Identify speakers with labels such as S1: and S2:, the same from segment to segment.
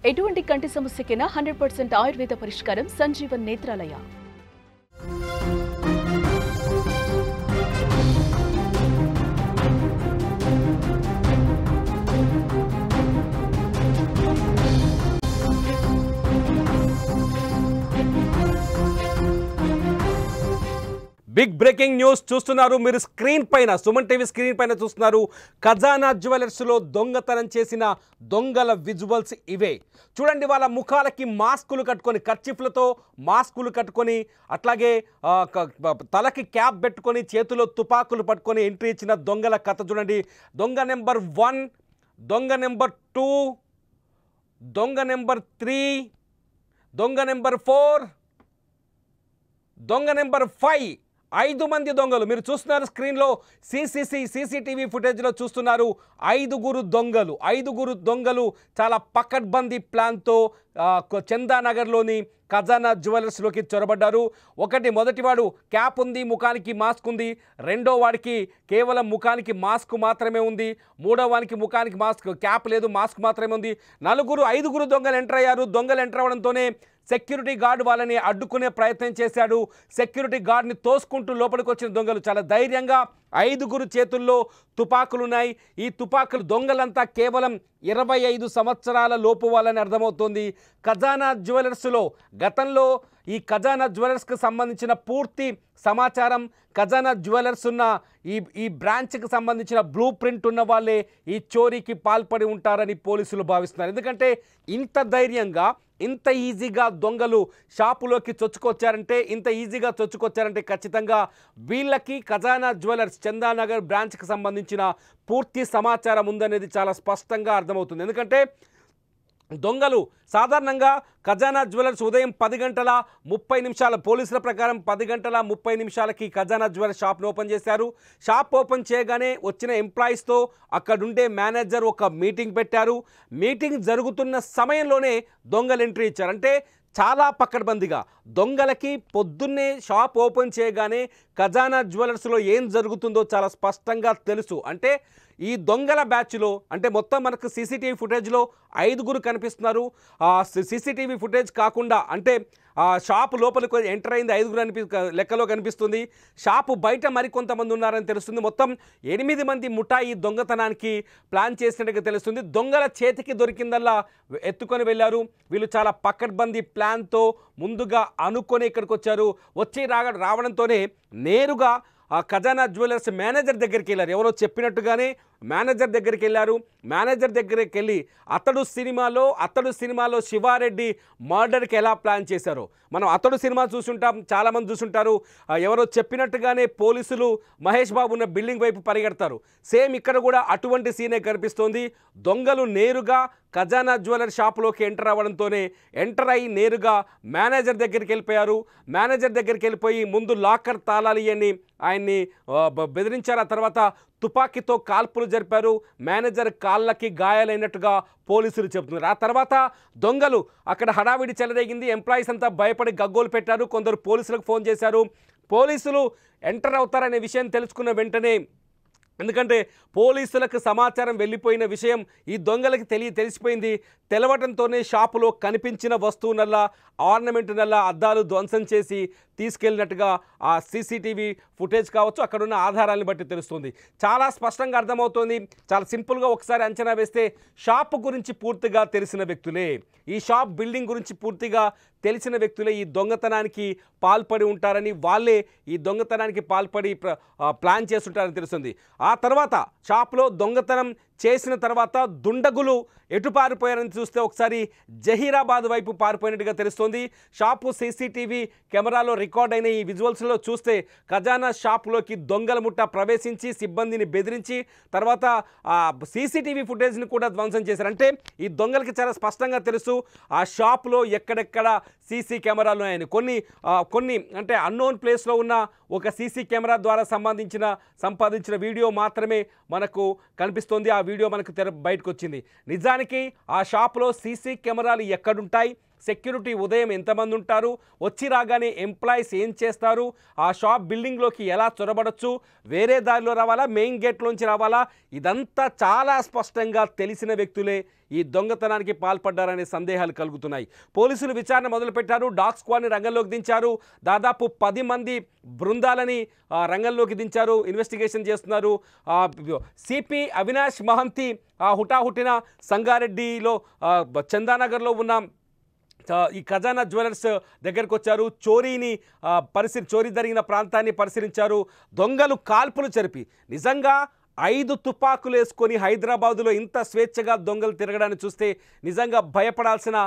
S1: ఎటువంటి కంటి సమస్యకైనా 100% ఆయుర్వేద పరిష్కారం Sanjeevan Netralaya.
S2: Big breaking news చూస్తున్నారు మీరు స్క్రీన్ పైన సుమన్ టీవీ స్క్రీన్ పైన చూస్తున్నారు. ఖజానా జ్యువెలర్స్లో దొంగతనం చేసిన దొంగల విజువల్స్ ఇవే. చూడండి, వాళ్ళ ముఖాలకి మాస్కులు కట్టుకొని, కర్చీఫ్లతో మాస్కులు కట్టుకొని, అట్లాగే తలకి క్యాప్ పెట్టుకొని, చేతిలో తుపాకులు పట్టుకొని ఎంట్రీ ఇచ్చిన దొంగల కథ చూడండి. దొంగ నెంబర్ 1, దొంగ నెంబర్ 2, దొంగ నెంబర్ 3, దొంగ నెంబర్ 4, దొంగ నెంబర్ 5. 5 మంది దొంగలు మీరు చూస్తున్నారు స్క్రీన్లో. సీసీటీవీ ఫుటేజ్లో చూస్తున్నారు. 5గురు దొంగలు చాలా పకడ్బందీ ప్లాన్తో చందానగర్లోని ఖజానా జ్యువెలర్స్లోకి చొరబడ్డారు. మొదటివాడు క్యాప్ ఉంది, ముఖానికి మాస్క్ ఉంది. రెండో వాడికి కేవలం ముఖానికి మాస్క్ మాత్రమే ఉంది. మూడో వానికి ముఖానికి మాస్క్, క్యాప్ లేదు, మాస్క్ మాత్రమే ఉంది. 5గురు దొంగలు ఎంటర్ అయ్యారు. దొంగలు ఎంటర్ అవ్వడంతోనే సెక్యూరిటీ గార్డ్ వాళ్ళని అడ్డుకునే ప్రయత్నం చేశాడు. సెక్యూరిటీ గార్డ్ని తోసుకుంటూ లోపలికి వచ్చిన దొంగలు చాలా ధైర్యంగా 5గురు చేతుల్లో తుపాకులున్నాయి. ఈ తుపాకులు దొంగలంతా కేవలం 25 సంవత్సరాల లోపు వాళ్ళని అర్థమవుతోంది. ఖజానా జ్యువెలర్స్లో గతంలో ఈ ఖజానా జ్యువెలర్స్కి సంబంధించిన పూర్తి సమాచారం, ఖజానా జ్యువెలర్స్ ఉన్న ఈ బ్రాంచ్కి సంబంధించిన బ్లూ ప్రింట్ ఉన్న వాళ్ళే ఈ చోరీకి పాల్పడి ఉంటారని పోలీసులు భావిస్తున్నారు. ఎందుకంటే ఇంత ధైర్యంగా, ఇంత ఈజీగా దొంగలు షాపులోకి చొచ్చుకొచ్చారంటే ఖచ్చితంగా వీళ్ళకి ఖజానా జ్యువెలర్స్ చందానగర్ బ్రాంచ్కి సంబంధించిన పూర్తి సమాచారం ఉందనేది చాలా స్పష్టంగా అర్థమవుతుంది. ఎందుకంటే దొంగలు సాధారణంగా ఖజానా జ్యువెలర్స్ ఉదయం 10:30 పోలీసుల ప్రకారం 10:30 ఖజానా జ్యువెలర్స్ షాప్ను ఓపెన్ చేశారు. షాప్ ఓపెన్ చేయగానే వచ్చిన ఎంప్లాయీస్తో అక్కడుండే మేనేజర్ ఒక మీటింగ్ పెట్టారు. మీటింగ్ జరుగుతున్న సమయంలోనే దొంగలు ఎంట్రీ ఇచ్చారు. అంటే చాలా పకడ్బందీగా దొంగలకి పొద్దున్నే షాప్ ఓపెన్ చేయగానే ఖజానా జ్యువెలర్స్లో ఏం జరుగుతుందో చాలా స్పష్టంగా తెలుసు. అంటే ఈ దొంగల బ్యాచ్లో అంటే మొత్తం మనకు సీసీటీవీ ఫుటేజ్లో 5గురు కనిపిస్తున్నారు. సీసీటీవీ ఫుటేజ్ కాకుండా అంటే షాపు లోపలికి ఎంటర్ అయింది 5గురు లెక్కలో కనిపిస్తుంది. షాపు బయట మరికొంతమంది ఉన్నారని తెలుస్తుంది. మొత్తం 8 మంది ముఠా ఈ దొంగతనానికి ప్లాన్ చేసినట్టుగా తెలుస్తుంది. దొంగల చేతికి దొరికిందల్లా ఎత్తుకొని వెళ్ళారు. వీళ్ళు చాలా పకడ్బందీ ప్లాన్తో ముందుగా అనుకొని ఇక్కడికి వచ్చారు. రావడంతోనే నేరుగా ఖజానా జ్యువెలర్స్ మేనేజర్ దగ్గరికి వెళ్ళారు. ఎవరో చెప్పినట్టుగానే మేనేజర్ దగ్గరికి వెళ్ళారు. మేనేజర్ దగ్గరికి వెళ్ళి అతడు సినిమాలో శివారెడ్డి మర్డర్కి ఎలా ప్లాన్ చేశారో మనం అతడు సినిమా చూసుంటాం, చాలామంది చూసుంటారు. ఎవరో చెప్పినట్టుగానే పోలీసులు మహేష్ బాబు ఉన్న బిల్డింగ్ వైపు పరిగెడతారు. సేమ్ ఇక్కడ కూడా అటువంటి సీనే కనిపిస్తోంది. దొంగలు నేరుగా ఖజానా జ్యువెలర్ షాపులోకి ఎంటర్ అవ్వడంతోనే ఎంటర్ అయ్యి నేరుగా మేనేజర్ దగ్గరికి వెళ్ళిపోయారు. మేనేజర్ దగ్గరికి వెళ్ళిపోయి ముందు లాకర్ తాళాలు ఇవన్నీ ఆయన్ని బెదిరించారు. ఆ తర్వాత తుపాకీతో కాల్పులు జరిపారు. మేనేజర్ కాళ్ళకి గాయాలైనట్టుగా పోలీసులు చెబుతున్నారు. ఆ తర్వాత దొంగలు అక్కడ హడావిడి చెలరేగింది. ఎంప్లాయీస్ అంతా భయపడి గగ్గోలు పెట్టారు. కొందరు పోలీసులకు ఫోన్ చేశారు. పోలీసులు ఎంటర్ అవుతారనే విషయం తెలుసుకున్న వెంటనే, ఎందుకంటే పోలీసులకు సమాచారం వెళ్ళిపోయిన విషయం ఈ దొంగలకి తెలిసిపోయింది. తెలవడంతోనే షాపులో కనిపించిన వస్తువునల్లా, ఆర్నమెంట్నల్లా అద్దాలు ధ్వంసం చేసి తీసుకెళ్ళినట్టుగా ఆ సీసీటీవీ ఫుటేజ్ కావచ్చు, అక్కడున్న ఆధారాలను బట్టి తెలుస్తుంది. చాలా స్పష్టంగా అర్థమవుతోంది. చాలా సింపుల్గా ఒకసారి అంచనా వేస్తే షాపు గురించి పూర్తిగా తెలిసిన వ్యక్తులే, ఈ షాప్ బిల్డింగ్ గురించి పూర్తిగా తెలిసిన వ్యక్తులే ఈ దొంగతనానికి పాల్పడి ఉంటారని, వాళ్ళే ఈ దొంగతనానికి పాల్పడి ప్లాన్ చేస్తుంటారని తెలుస్తుంది. ఆ తర్వాత షాప్లో దొంగతనం చేసిన తర్వాత దుండగులు ఎటు పారిపోయారని చూస్తే ఒకసారి జహీరాబాద్ వైపు పారిపోయినట్టుగా తెలుస్తోంది. షాపు సీసీటీవీ కెమెరాలో రికార్డ్ అయిన ఈ విజువల్స్లో చూస్తే ఖజానా షాపులోకి దొంగల ముఠా ప్రవేశించి సిబ్బందిని బెదిరించి తర్వాత సీసీటీవీ ఫుటేజ్ని కూడా ధ్వంసం చేశారు. అంటే ఈ దొంగలకి చాలా స్పష్టంగా తెలుసు ఆ షాపులో ఎక్కడెక్కడ సీసీ కెమెరాలు ఉన్నాయని. కొన్ని అంటే అన్నోన్ ప్లేస్లో ఉన్న ఒక సీసీ కెమెరా ద్వారా సంపాదించిన వీడియో మాత్రమే మనకు కనిపిస్తోంది. ఆ వీడియో మనకు బయటకు వచ్చింది. నిజానికి ఆ షాపులో సీసీ కెమెరాలు ఎక్కడుంటాయి, సెక్యూరిటీ ఉదయం ఎంతమంది ఉంటారు, వచ్చి రాగానే ఎంప్లాయీస్ ఏం చేస్తారు, ఆ షాప్ బిల్డింగ్లోకి ఎలా చొరబడచ్చు, వేరే దారిలో రావాలా, మెయిన్ గేట్లోంచి రావాలా, ఇదంతా చాలా స్పష్టంగా తెలిసిన వ్యక్తులే ఈ దొంగతనానికి పాల్పడ్డారనే సందేహాలు కలుగుతున్నాయి. పోలీసులు విచారణ మొదలుపెట్టారు. డాగ్ స్క్వాడ్ని రంగంలోకి దించారు. దాదాపు 10 మంది బృందాలని రంగంలోకి దించారు, ఇన్వెస్టిగేషన్ చేస్తున్నారు. సిపి అవినాష్ మహంతి హుటాహుటిన సంగారెడ్డిలో చందానగర్లో ఉన్న ఈ ఖజానా జ్యువెలర్స్ దగ్గరికి వచ్చారు. చోరీ జరిగిన ప్రాంతాన్ని పరిశీలించారు. దొంగలు కాల్పులు జరిపి నిజంగా 5 తుపాకులు వేసుకొని హైదరాబాదులో ఇంత స్వేచ్ఛగా దొంగలు తిరగడాన్ని చూస్తే నిజంగా భయపడాల్సిన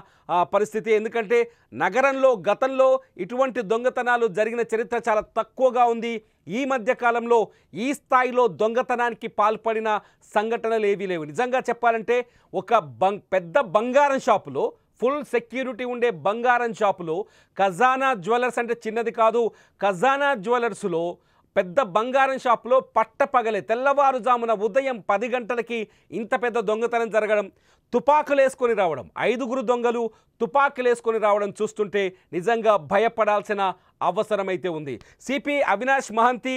S2: పరిస్థితి. ఎందుకంటే నగరంలో గతంలో ఇటువంటి దొంగతనాలు జరిగిన చరిత్ర చాలా తక్కువగా ఉంది. ఈ మధ్య కాలంలో ఈ స్థాయిలో దొంగతనానికి పాల్పడిన సంఘటనలు ఏవీ లేవు. నిజంగా చెప్పాలంటే ఒక పెద్ద బంగారం షాపులో, ఫుల్ సెక్యూరిటీ ఉండే బంగారం షాపులో, ఖజానా జ్యువెలర్స్ అంటే చిన్నది కాదు, ఖజానా జ్యువెలర్స్లో పెద్ద బంగారం షాపులో పట్టపగలే తెల్లవారుజామున ఉదయం 10 గంటలకి ఇంత పెద్ద దొంగతనం జరగడం, తుపాకులు వేసుకొని రావడం, 5గురు దొంగలు తుపాకులు వేసుకొని రావడం చూస్తుంటే నిజంగా భయపడాల్సిన అవసరమైతే ఉంది. సిపి అవినాష్ మహంతి,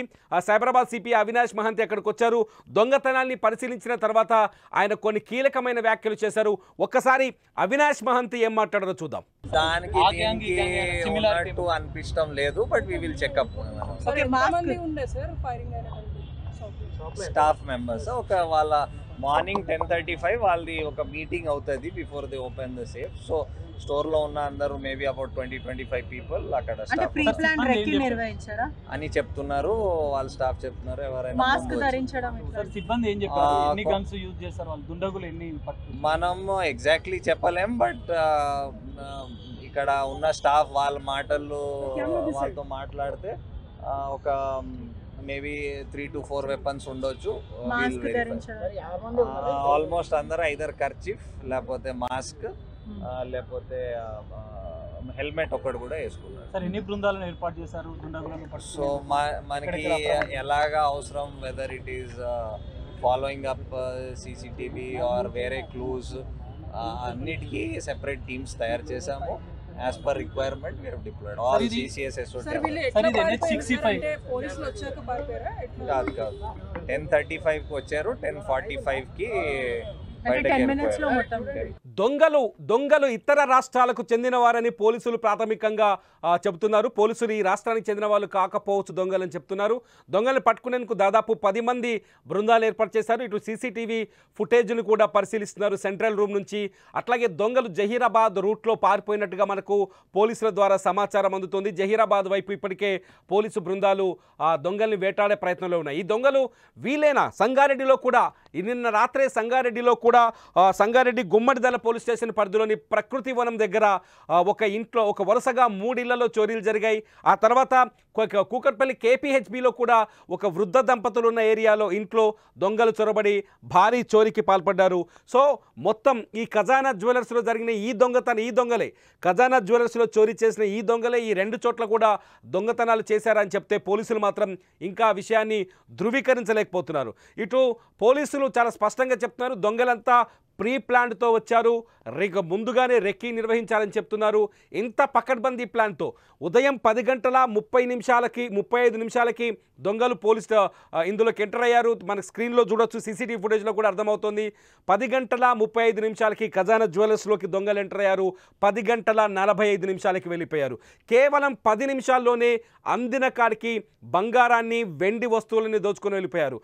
S2: సైబరాబాద్ సిపి అవినాష్ మహంతి అక్కడికి వచ్చారు. దొంగతనాన్ని పరిశీలించిన తర్వాత ఆయన కొన్ని కీలకమైన వ్యాఖ్యలు చేశారు. ఒక్కసారి అవినాష్ మహంతి ఏం మాట్లాడారో చూద్దాం.
S3: దానికి ఉన్నట్టు అనిపించడం లేదు, but we will check up. Staff members వాళ్ళ మార్నింగ్ 10:35 వాళ్ళది ఒక మీటింగ్ అవుతుంది before they open the safe. So store లో ఉన్న అందరూ మేబీ అబౌట్ 20-25 పీపుల్ అక్కడ అని చెప్తున్నారు, వాళ్ళ స్టాఫ్ చెప్తున్నారు. ఎవరైనా మనం ఎగ్జాక్ట్లీ చెప్పలేం, బట్ ఇక్కడ ఉన్న స్టాఫ్ వాళ్ళ మాటల్లో వాళ్ళతో మాట్లాడితే ఒక మేబీ 3 to 4 వెపన్స్ ఉండొచ్చు. ఆల్మోస్ట్ అందరూ ఐదర్ కర్చీఫ్ లేకపోతే మాస్క్ లేకపోతే హెల్మెట్ ఒకటి కూడా వేసుకున్నారు.
S4: సార్ ఎన్ని బృందాలను ఏర్పాటు చేశారు?
S3: సో మనకి ఎలాగా అవసరం, whether it is following up CCTV or వేరే క్లూస్, అన్నిటికీ సెపరేట్ టీమ్స్ తయారు చేశాము. As per requirement, we have deployed all CCS SOT. కాదు 10:35 కి వచ్చారు, 10:45 కి
S2: దొంగలు ఇతర రాష్ట్రాలకు చెందిన వారని పోలీసులు ప్రాథమికంగా చెబుతున్నారు. పోలీసులు ఈ రాష్ట్రానికి చెందిన వాళ్ళు కాకపోవచ్చు దొంగలని చెప్తున్నారు. దొంగలను పట్టుకునేందుకు దాదాపు 10 మంది బృందాలు ఏర్పాటు చేశారు. ఇటు CCTV ఫుటేజ్ను కూడా పరిశీలిస్తున్నారు సెంట్రల్ రూమ్ నుంచి. అట్లాగే దొంగలు జహీరాబాద్ రూట్లో పారిపోయినట్టుగా మనకు పోలీసుల ద్వారా సమాచారం అందుతుంది. జహీరాబాద్ వైపు ఇప్పటికే పోలీసు బృందాలు దొంగల్ని వేటాడే ప్రయత్నంలో ఉన్నాయి. ఈ దొంగలు వీలేనా సంగారెడ్డిలో కూడా, నిన్న రాత్రే సంగారెడ్డిలో కూడా సంగారెడ్డి గుమ్మడిదల పోలీస్ స్టేషన్ పరిధిలోని ప్రకృతి వనం దగ్గర ఒక ఇంట్లో వరుసగా 3 ఇళ్లలో చోరీలు జరిగాయి. ఆ తర్వాత కూకట్పల్లి KPHBలో కూడా ఒక వృద్ధ దంపతులు ఉన్న ఏరియాలో ఇంట్లో దొంగలు చొరబడి భారీ చోరీకి పాల్పడ్డారు. సో మొత్తం ఈ ఖజానా జ్యువెలర్స్లో జరిగిన ఈ దొంగలే, ఖజానా జ్యువెలర్స్లో చోరీ చేసిన ఈ దొంగలే ఈ 2 చోట్ల కూడా దొంగతనాలు చేశారని చెప్తే పోలీసులు మాత్రం ఇంకా ఆ విషయాన్ని ధృవీకరించలేకపోతున్నారు. ఇటు పోలీసులు చాలా స్పష్టంగా చెప్తున్నారు, దొంగలంతా ప్రీ ప్లాన్తో వచ్చారు, ముందుగానే రెక్కి నిర్వహించాలని చెప్తున్నారు. ఇంత పకడ్బందీ ప్లాన్తో ఉదయం 10:35 నిమిషాలకి దొంగలు ఇందులోకి ఎంటర్ అయ్యారు. మనకు స్క్రీన్లో చూడొచ్చు, CCTV ఫుటేజ్లో కూడా అర్థమవుతుంది. 10:35 ఖజానా జ్యువెలర్స్లోకి దొంగలు ఎంటర్ అయ్యారు. 10:45 వెళ్ళిపోయారు. కేవలం 10 నిమిషాల్లోనే అందిన కాడికి బంగారాన్ని, వెండి వస్తువులని దోచుకొని వెళ్ళిపోయారు.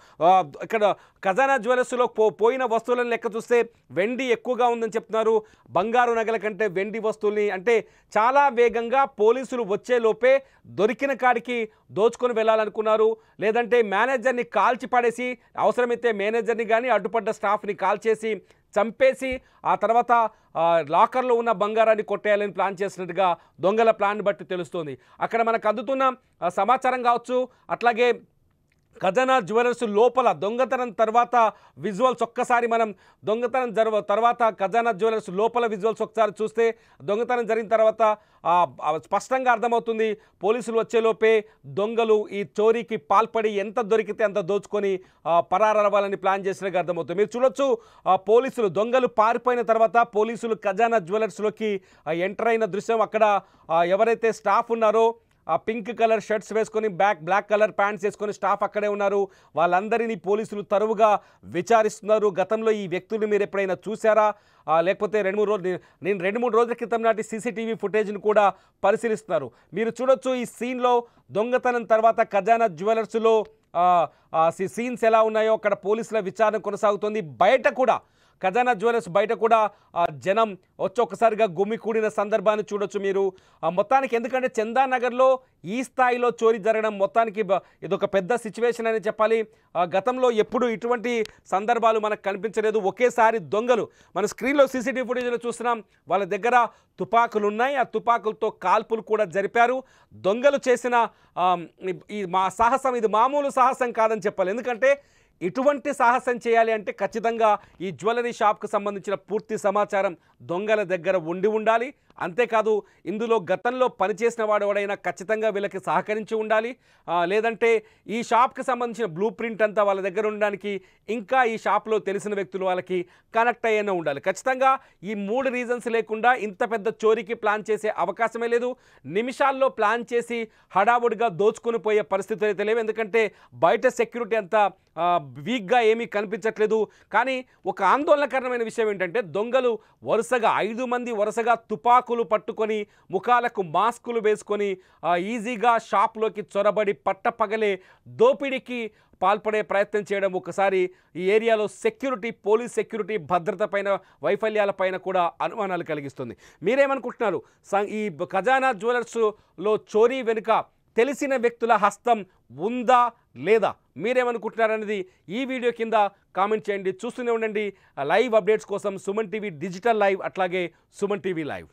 S2: ఇక్కడ ఖజానా జ్యువెలర్స్లో పోయిన వస్తువులను లెక్క చూస్తే వెండి ఎక్కువగా ఉందని చెప్తున్నారు. బంగారు నగల కంటే వెండి వస్తువుల్ని అంటే చాలా వేగంగా పోలీసులు వచ్చేలోపే దొరికిన కాడికి దోచుకొని వెళ్ళాలనుకున్నారు. లేదంటే మేనేజర్ని కాల్చి పడేసి, అవసరమైతే మేనేజర్ని కానీ అడ్డుపడ్డ స్టాఫ్ని కాల్చేసి చంపేసి ఆ తర్వాత లాకర్లో ఉన్న బంగారాన్ని కొట్టేయాలని ప్లాన్ చేసినట్టుగా దొంగల ప్లాన్ బట్టి తెలుస్తోంది. అక్కడ మనకు అందుతున్న సమాచారం కావచ్చు, అట్లాగే ఖజానా జ్యువెలర్స్ లోపల దొంగతనం తర్వాత విజువల్స్ ఒక్కసారి మనం తర్వాత ఖజానా జ్యువెలర్స్ లోపల విజువల్స్ ఒకసారి చూస్తే దొంగతనం జరిగిన తర్వాత స్పష్టంగా అర్థమవుతుంది. పోలీసులు వచ్చేలోపే దొంగలు ఈ చోరీకి పాల్పడి ఎంత దొరికితే అంత దోచుకొని పరారవ్వాలని ప్లాన్ చేసినట్టుగా అర్థమవుతుంది. మీరు చూడొచ్చు పోలీసులు దొంగలు పారిపోయిన తర్వాత పోలీసులు ఖజానా జ్యువెలర్స్లోకి ఎంటర్ అయిన దృశ్యం. అక్కడ ఎవరైతే స్టాఫ్ ఉన్నారో పింక్ కలర్ షర్ట్స్ వేసుకొని బ్లాక్ కలర్ ప్యాంట్స్ వేసుకొని స్టాఫ్ అక్కడే ఉన్నారు. వాళ్ళందరినీ పోలీసులు తరువుగా విచారిస్తున్నారు. గతంలో ఈ వ్యక్తులు మీరు ఎప్పుడైనా చూసారా, లేకపోతే నేను 2-3 రోజుల క్రితం నాటి సీసీటీవీ ఫుటేజ్ను కూడా పరిశీలిస్తున్నారు. మీరు చూడొచ్చు ఈ సీన్లో దొంగతనం తర్వాత ఖజానా జ్యువెలర్స్లో సీన్స్ ఎలా ఉన్నాయో అక్కడ పోలీసుల విచారణ కొనసాగుతుంది. బయట కూడా ఖజానా జ్యువెలర్స్ బయట కూడా జనం వచ్చి ఒక్కసారిగా గుమికూడిన సందర్భాన్ని చూడొచ్చు మీరు. మొత్తానికి ఎందుకంటే చందానగర్లో ఈ స్థాయిలో చోరీ జరగడం మొత్తానికి ఇదొక పెద్ద సిచ్యువేషన్ అని చెప్పాలి. గతంలో ఎప్పుడు ఇటువంటి సందర్భాలు మనకు కనిపించలేదు. ఒకేసారి దొంగలు మన స్క్రీన్లో సీసీటీవీ ఫుటేజ్లో చూస్తున్నాం. వాళ్ళ దగ్గర తుపాకులు ఉన్నాయి. ఆ తుపాకులతో కాల్పులు కూడా జరిపారు. దొంగలు చేసిన సాహసం ఇది మామూలు సాహసం కాదని చెప్పాలి. ఎందుకంటే ఇటువంటి సాహసం చేయాలి అంటే ఖచ్చితంగా ఈ జ్యువెలరీ షాప్కు సంబంధించిన పూర్తి సమాచారం దొంగల దగ్గర ఉండాలి. అంతేకాదు ఇందులో గతంలో పనిచేసిన వాడు ఎవడైనా ఖచ్చితంగా వీళ్ళకి సహకరించి ఉండాలి. లేదంటే ఈ షాప్కి సంబంధించిన బ్లూ ప్రింట్ అంతా వాళ్ళ దగ్గర ఉండడానికి ఇంకా ఈ షాప్లో తెలిసిన వ్యక్తులు వాళ్ళకి కనెక్ట్ అయ్యేనా ఉండాలి. ఖచ్చితంగా ఈ 3 రీజన్స్ లేకుండా ఇంత పెద్ద చోరీకి ప్లాన్ చేసే అవకాశమే లేదు. నిమిషాల్లో ప్లాన్ చేసి హడావుడిగా దోచుకొని పోయే పరిస్థితులు అయితే లేవు. ఎందుకంటే బయట సెక్యూరిటీ అంతా వీక్గా ఏమీ కనిపించట్లేదు. కానీ ఒక ఆందోళనకరమైన విషయం ఏంటంటే దొంగలు వరుసగా 5 మంది వరుసగా తుపాకులు పట్టుకొని ముఖాలకు మాస్కులు వేసుకొని ఈజీగా షాప్లోకి చొరబడి పట్టపగలే దోపిడీకి పాల్పడే ప్రయత్నం చేయడం ఒకసారి ఈ ఏరియాలో పోలీస్ సెక్యూరిటీ భద్రత పైన వైఫల్యాలపైన కూడా అనుమానాలు కలిగిస్తుంది. మీరేమనుకుంటున్నారు? ఈ ఖజానా జ్యువెలర్స్లో చోరీ వెనుక తెలిసిన వ్యక్తుల హస్తం ఉందా లేదా మీరేమనుకుంటున్నారనేది ఈ వీడియో కింద కామెంట్ చేయండి. చూస్తూనే ఉండండి లైవ్ అప్డేట్స్ కోసం సుమన్ టీవీ డిజిటల్ లైవ్, అట్లాగే సుమన్ టీవీ లైవ్.